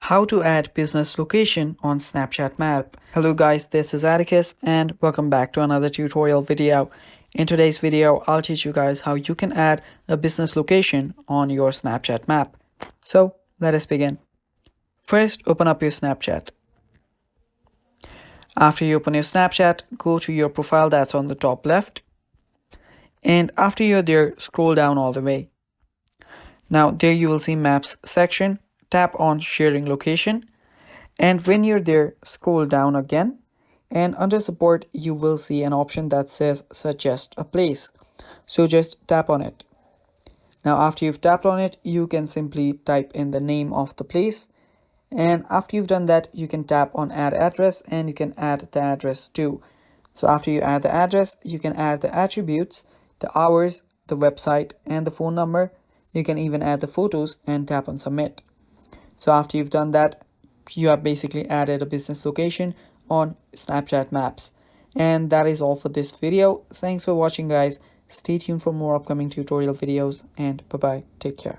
How to add business location on Snapchat Map. Hello guys, this is Atticus and welcome back to another tutorial video. In today's video, I'll teach you guys how you can add a business location on your Snapchat Map. So let us begin. First, open up your Snapchat. After you open your Snapchat, go to your profile that's on the top left. And after you're there, scroll down all the way. Now there you will see Maps section. Tap on sharing location, and when you're there, scroll down again, and under support you will see an option that says suggest a place. So just tap on it. Now after you've tapped on it, you can simply type in the name of the place, and after you've done that, you can tap on add address and you can add the address too. So after you add the address, you can add the attributes, the hours, the website, and the phone number. You can even add the photos and tap on submit. So after you've done that, you have basically added a business location on Snapchat Maps. And that is all for this video. Thanks for watching guys. Stay tuned for more upcoming tutorial videos and bye bye. Take care.